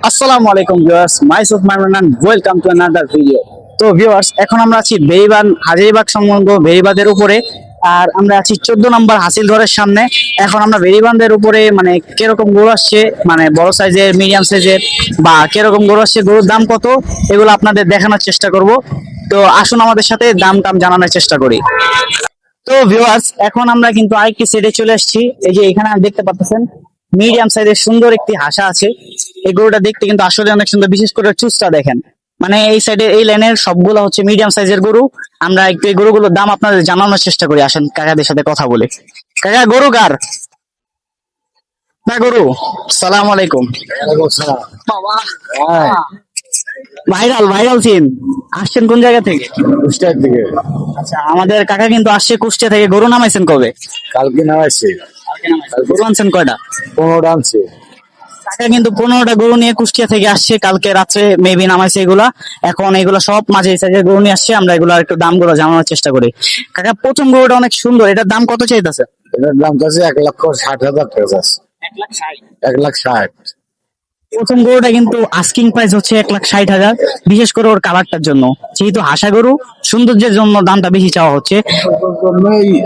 আসসালামু আলাইকুম viewers, myself Maimun and welcome to another video. তো ভিউয়ার্স, এখন আমরা আছি বেইবান হাজারীবাগ সংলগ্ন বেইবাদের উপরে। আর আমরা আছি 14 নম্বর হাসিল ঘরের সামনে। এখন আমরা বেইবানদের উপরে মানে কিরকম গরু আসছে, মানে বড় সাইজের, মিডিয়াম সাইজের বা কিরকম গরু আসছে, গরুর দাম কত, এগুলো আপনাদের দেখানোর চেষ্টা করব। তো আসুন আমাদের সাথে দাম টাম জানানোর চেষ্টা করি। তো ভিউয়ার্স, এখন আমরা কিন্তু আরেকটি সেটে চলে আসছি। এই যে এখানে দেখতে পাচ্ছেন মিডিয়াম সাইজের সুন্দর একটি হাসা আছে। এই গরুটা দেখতে কিন্তু আসলে অনেক সুন্দর, বিশেষ করে চুজটা দেখেন। মানে এই সাইডে এই লাইনের সবগুলো হচ্ছে মিডিয়াম সাইজের গরু। আমরা একটু এই গরুগুলোর দাম আপনাদের জানানোর চেষ্টা করি। আসেন কাকাদের সাথে কথা বলে। কাকা, গরু কার? না গরু। সালাম আলাইকুম। বাবা, ভাইরাল ভাইরাল সিন। আসছেন কোন জায়গা থেকে? কুষ্টিয়ার দিকে। আচ্ছা, আমাদের কাকা কিন্তু আসছে কুষ্টিয়া থেকে। গরু নামাইছেন কবে? কালকে নামাইছে। গরু আনছেন কয়টা? 15টা আনছে। কাকা কিন্তু 15টা গরু নিয়ে কুষ্টিয়া থেকে আসছে। কালকে রাত্রে মেবি নামাইছে এগুলা। এখন এগুলা সব মাঝে সাইজের গরু নিয়ে আসছে। আমরা এগুলা একটু দাম গুলো জানানোর চেষ্টা করি। কাকা, প্রথম গরুটা অনেক সুন্দর, এটার দাম কত চাইতেছে? এটার দাম চাচ্ছে 1,60,000 টাকা চাচ্ছে। 1,60,000। প্রথম গরুটা কিন্তু আস্কিং প্রাইস হচ্ছে 1,60,000, বিশেষ করে ওর কালারটার জন্য। যেহেতু হাসা গরু, সৌন্দর্যের জন্য দামটা বেশি চাওয়া হচ্ছে।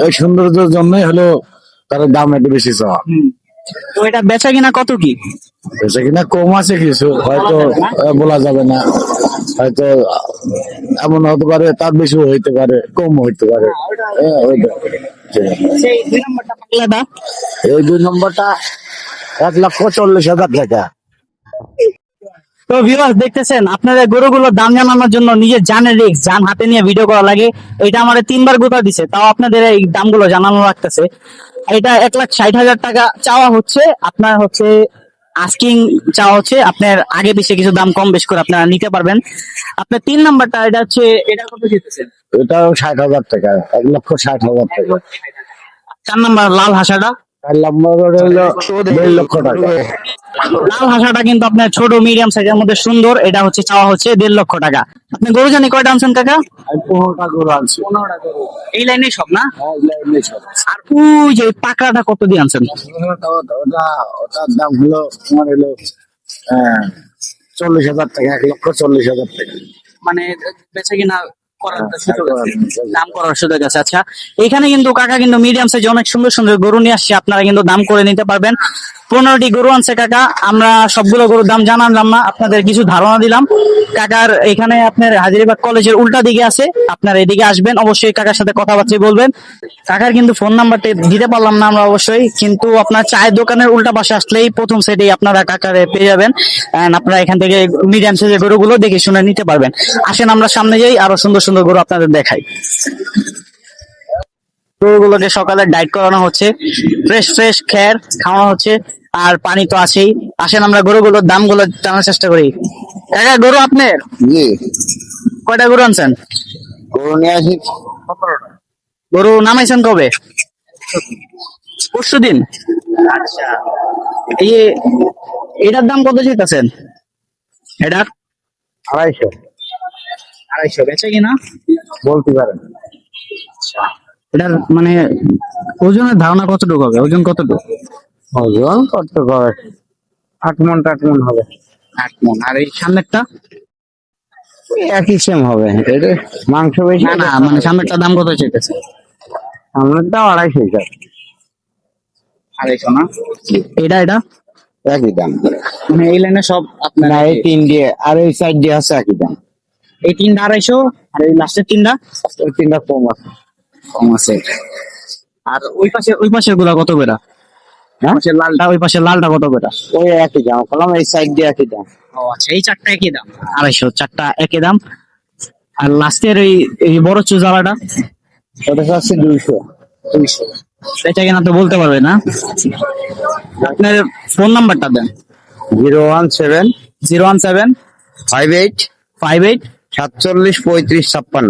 ওই সৌন্দর্যের জন্যই হলো তার দাম একটু বেশি চাওয়া। তো এটা বেচা কিনা কত কি? বেশি কিনা কম আছে কিছু, হয়তো বলা যাবে না। হয়তো এমন হতে পারে, তার বেশি হইতে পারে, কম হইতে পারে। ওইটা। সেই 2 নম্বরটা পাগলাটা। এই 2 নম্বরটা 1,40,000 টাকা। তো ভিউয়ার্স, দেখতেছেন আপনাদের গরুগুলোর দাম জানানোর জন্য নিজের জানের রিস্ক, জান হাতে নিয়ে ভিডিও করা লাগে। এটা আমাদের 3বার গোটা দিছে, তাও আপনাদের এই দামগুলো জানানো লাগতেছে। এটা 1,60,000 টাকা চাওয়া হচ্ছে। আপনার হচ্ছে আস্কিং চাওয়া হচ্ছে। আপনার আগে পিছিয়ে কিছু দাম কম বেশ করে আপনারা নিতে পারবেন। আপনার 3 নাম্বারটা, এটা হচ্ছে, এটা কত দিতেছেন? এটাও 60,000 টাকা, 1,60,000 টাকা। 4 নাম্বার লাল হাসাটা। 4 নম্বর হলো 1,50,000 টাকা। লাল হাসাটা কিন্তু আপনার ছোট মিডিয়াম সাইজের মধ্যে সুন্দর। এটা হচ্ছে চাওয়া হচ্ছে 1,50,000 টাকা। আপনি গরু জানি কয়টা আনছেন কাকা? আমি 15টা গরু আনছি। এই লাইনে সব না? হ্যাঁ, লাইনে সব। আর ওই যে ওই পাকড়াটা কত দিয়ে আনছেন? ওটার দাম হলো তোমার হলো 40,000 টাকা, 1,40,000 টাকা। মানে বেচা কিনা করার সুযোগ আছে, দাম করার সুযোগ আছে। আচ্ছা, এখানে কিন্তু কাকা কিন্তু মিডিয়াম সাইজ অনেক সুন্দর সুন্দর গরু নিয়ে আসছে। আপনারা কিন্তু দাম করে নিতে পারবেন। 15টি গরু আনছে কাকা। আমরা সবগুলো গরুর দাম জানালাম না, আপনাদের কিছু ধারণা দিলাম। কাকার এখানে আপনার হাজারীবাগ কলেজের উল্টা দিকে আছে। আপনার এদিকে আসবেন, অবশ্যই কাকার সাথে কথাবার্তা বলবেন। কাকার কিন্তু ফোন নাম্বারটা দিতে পারলাম না আমরা অবশ্যই, কিন্তু আপনার চায়ের দোকানের উল্টা পাশে আসলেই প্রথম সেটেই আপনারা কাকারে পেয়ে যাবেন। And আপনারা এখান থেকে মিডিয়াম সাইজের গরুগুলো দেখে শুনে নিতে পারবেন। আসেন আমরা সামনে যাই, আরো সুন্দর সুন্দর গরু আপনাদের দেখাই। গরুগুলোকে সকালে ডাইট করানো হচ্ছে, ফ্রেশ ফ্রেশ খের খাওয়ানো হচ্ছে, আর পানি তো আছেই। আসেন আমরা গরুগুলোর দামগুলো জানার চেষ্টা করি। কাকা, গরু আপনার জি, কয়টা গরু আনছেন? গরু নিয়ে আসি। গরু নামাইছেন কবে? পরশু দিন। আচ্ছা, এই যে এটার দাম কত চাইতেছেন? এটার 250 250 বেচে কিনা? বলতে পারেন। এটার মানে ওজনের ধারণা কতটুকু হবে? ওজন কতটুকু? ওজন কত করে? 8 মণ হবে। 8 মণ। আর এই সামনেরটা? ওই একই সেম হবে। এটা মাংস বেশি। না না, মানে সামনেরটার দাম কত চাইতেছে? সামনেরটা 250,000। 250 না? এটা এটা একই দাম। মানে এই লাইনে সব আপনার না, এই 3 দিয়ে আর এই সাইড দিয়ে আছে একই দাম। এই 3টা 250, আর এই লাস্টের 3টা ওই 3টা কম আছে। কম আছে। আর ওই পাশের গুলা কত করে? হ্যাঁ, পাশের লালটা, ওই পাশের লালটা কত করে? ওই একই দাম করলাম, এই সাইড দিয়ে একই দাম। ও আচ্ছা, এই 4টা একই দাম 250, 4টা একই দাম। আর লাস্টের এই বড় চুজালাটা ওটা হচ্ছে 200। 200। এটা কিনা তো বলতে পারবে না। আপনার ফোন নাম্বারটা দেন। 017 017 58 58 47 35 56।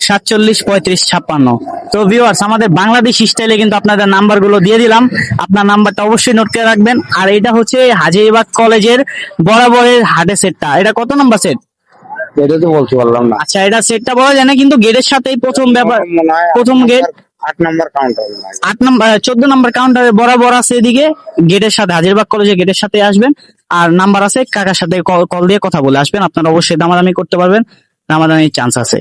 47 35 56। তো ভিউয়ার্স, আমাদের বাংলাদেশ স্টাইলে কিন্তু আপনাদের নাম্বার গুলো দিয়ে দিলাম। আপনার নাম্বারটা অবশ্যই নোট করে রাখবেন। আর এটা হচ্ছে হাজীবাগ কলেজের বরাবরের হাটে সেটটা। এটা কত নাম্বার সেট? এটা তো বলতে পারলাম না। আচ্ছা, এটা সেটটা বলা যায় না, কিন্তু গেটের সাথেই প্রথম ব্যাপার। মনে হয় প্রথম গেট 8 নম্বর কাউন্টার। 8 নম্বর 14 নম্বর কাউন্টারে বরাবর আছে এদিকে গেটের সাথে, হাজীবাগ কলেজের গেটের সাথে আসবেন। আর নাম্বার আছে, কাকার সাথে কল দিয়ে কথা বলে আসবেন, আপনারা অবশ্যই দামাদামি করতে পারবেন, দামাদামির চান্স আছে।